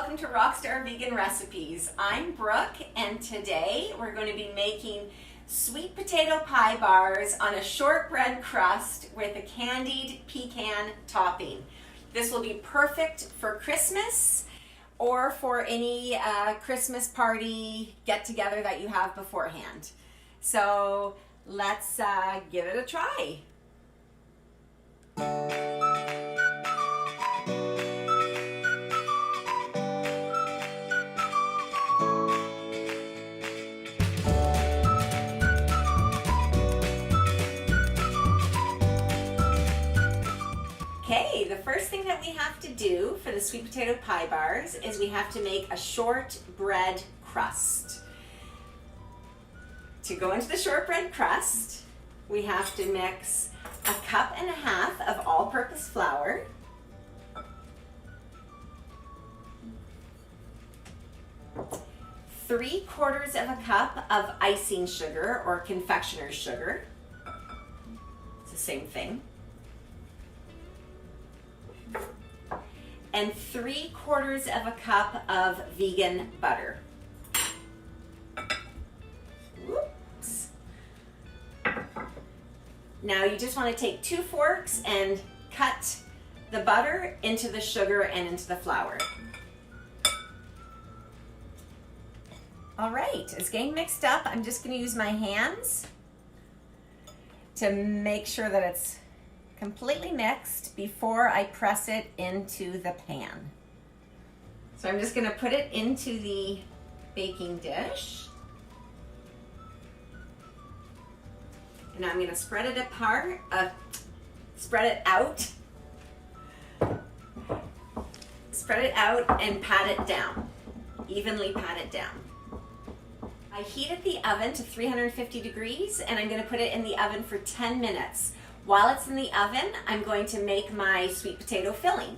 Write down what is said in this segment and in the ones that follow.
welcome to Rockstar Vegan Recipes. I'm Brooke, and today we're going to be making sweet potato pie bars on a shortbread crust with a candied pecan topping. This will be perfect for Christmas or for any Christmas party get-together that you have beforehand. So let's give it a try. Okay, the first thing that we have to do for the sweet potato pie bars is we have to make a shortbread crust. To go into the shortbread crust, we have to mix 1.5 cups of all-purpose flour, ¾ cup of icing sugar or confectioner's sugar. It's the same thing. And ¾ cup of vegan butter. Whoops. Now you just want to take 2 forks and cut the butter into the sugar and into the flour. All right, it's getting mixed up. I'm just going to use my hands to make sure that it's completely mixed before I press it into the pan. So I'm just going to put it into the baking dish. And I'm going to spread it apart, spread it out and pat it down, evenly pat it down. I heated the oven to 350 degrees and I'm going to put it in the oven for 10 minutes. While it's in the oven, I'm going to make my sweet potato filling.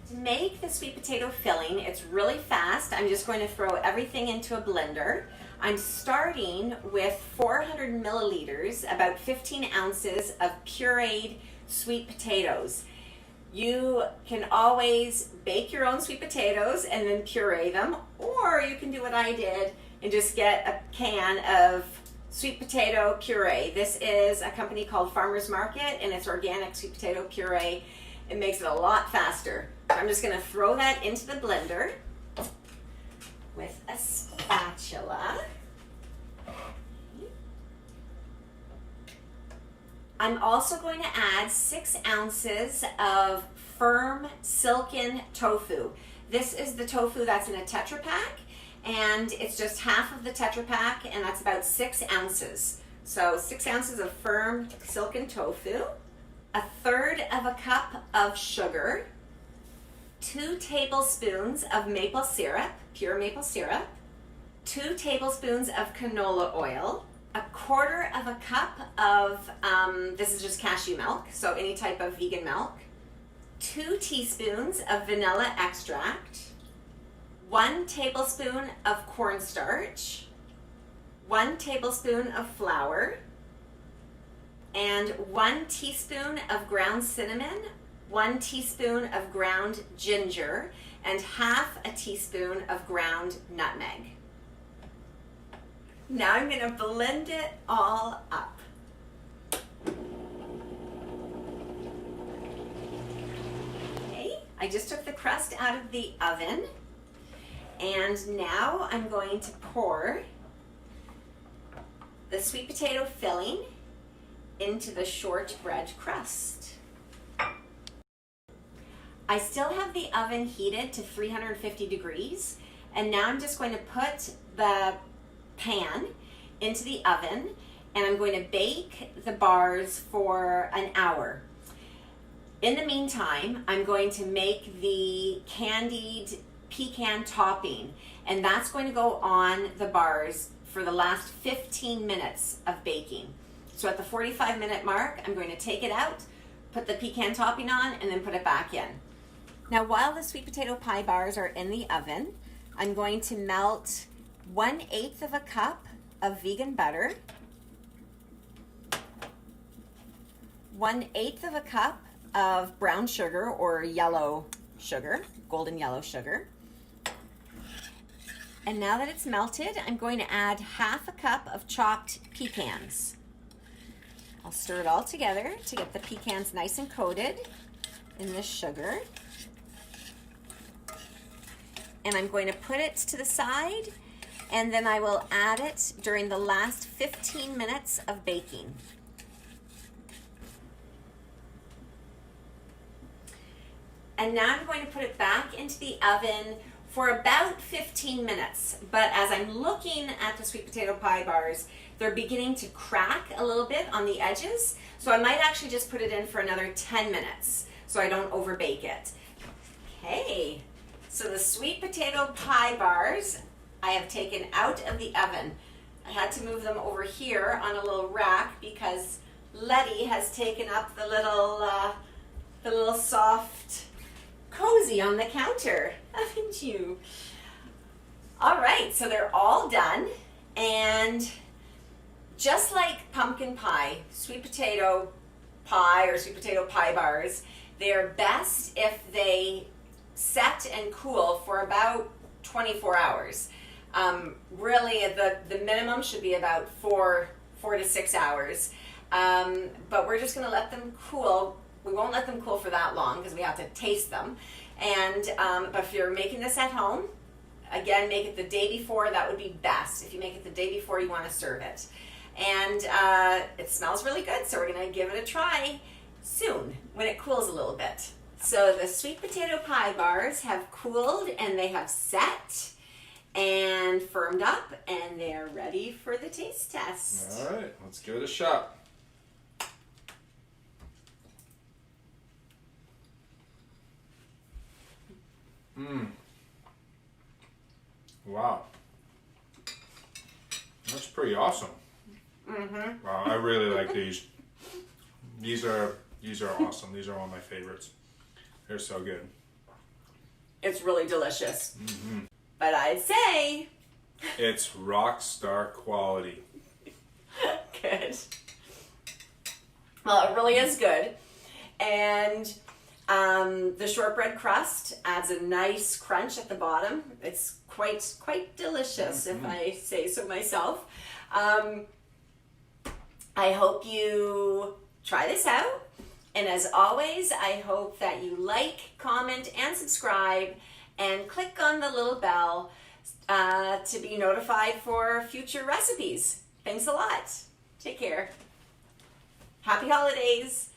To make the sweet potato filling, it's really fast. I'm just going to throw everything into a blender. I'm starting with 400 milliliters, about 15 ounces of pureed sweet potatoes. You can always bake your own sweet potatoes and then puree them, or you can do what I did and just get a can of sweet potato puree. This is a company called Farmer's Market and it's organic sweet potato puree. It makes it a lot faster. So I'm just going to throw that into the blender with a spatula. I'm also going to add 6 ounces of firm silken tofu. This is the tofu that's in a Tetra Pak. And it's just half of the Tetra Pak, and that's about 6 ounces. So 6 ounces of firm silken tofu, 1/3 cup of sugar, 2 tablespoons of maple syrup, pure maple syrup, 2 tablespoons of canola oil, 1/4 cup of, this is just cashew milk, so any type of vegan milk, 2 teaspoons of vanilla extract, 1 tablespoon of cornstarch, 1 tablespoon of flour, and 1 teaspoon of ground cinnamon, 1 teaspoon of ground ginger, and ½ teaspoon of ground nutmeg. Now I'm going to blend it all up. Okay, I just took the crust out of the oven. And now I'm going to pour the sweet potato filling into the shortbread crust. I still have the oven heated to 350 degrees, and now I'm just going to put the pan into the oven and I'm going to bake the bars for an hour. In the meantime, I'm going to make the candied pecan topping, and that's going to go on the bars for the last 15 minutes of baking. So at the 45-minute mark, I'm going to take it out, put the pecan topping on, and then put it back in. Now while the sweet potato pie bars are in the oven, I'm going to melt 1/8 cup of vegan butter, 1/8 cup of brown sugar or yellow sugar, golden yellow sugar, And now that it's melted, I'm going to add half a cup of chopped pecans. I'll stir it all together to get the pecans nice and coated in this sugar. And I'm going to put it to the side, and then I will add it during the last 15 minutes of baking. And now I'm going to put it back into the oven for about 15 minutes. But as I'm looking at the sweet potato pie bars, they're beginning to crack a little bit on the edges. So I might actually just put it in for another 10 minutes so I don't overbake it. Okay, so the sweet potato pie bars I have taken out of the oven. I had to move them over here on a little rack because Letty has taken up the little soft cozy on the counter, haven't you? All right, so they're all done, and just like pumpkin pie, sweet potato pie or sweet potato pie bars, they're best if they set and cool for about 24 hours. Really, the minimum should be about 4 to 6 hours, but we're just gonna let them cool. We won't let them cool for that long because we have to taste them. And but if you're making this at home, again, make it the day before. That would be best. If you make it the day before you want to serve it. And it smells really good, so we're going to give it a try soon when it cools a little bit. So the sweet potato pie bars have cooled, and they have set and firmed up, and they're ready for the taste test. All right, let's give it a shot. Wow. That's pretty awesome. Mm-hmm. Wow, I really like these. These are awesome. These are all my favorites. They're so good. It's really delicious. Mm-hmm. But I'd say it's rock star quality. Good. Well, it really is good. And the shortbread crust adds a nice crunch at the bottom. It's quite delicious, if I say so myself. I hope you try this out. And as always, I hope that you like, comment, and subscribe, and click on the little bell to be notified for future recipes. Thanks a lot. Take care. Happy holidays.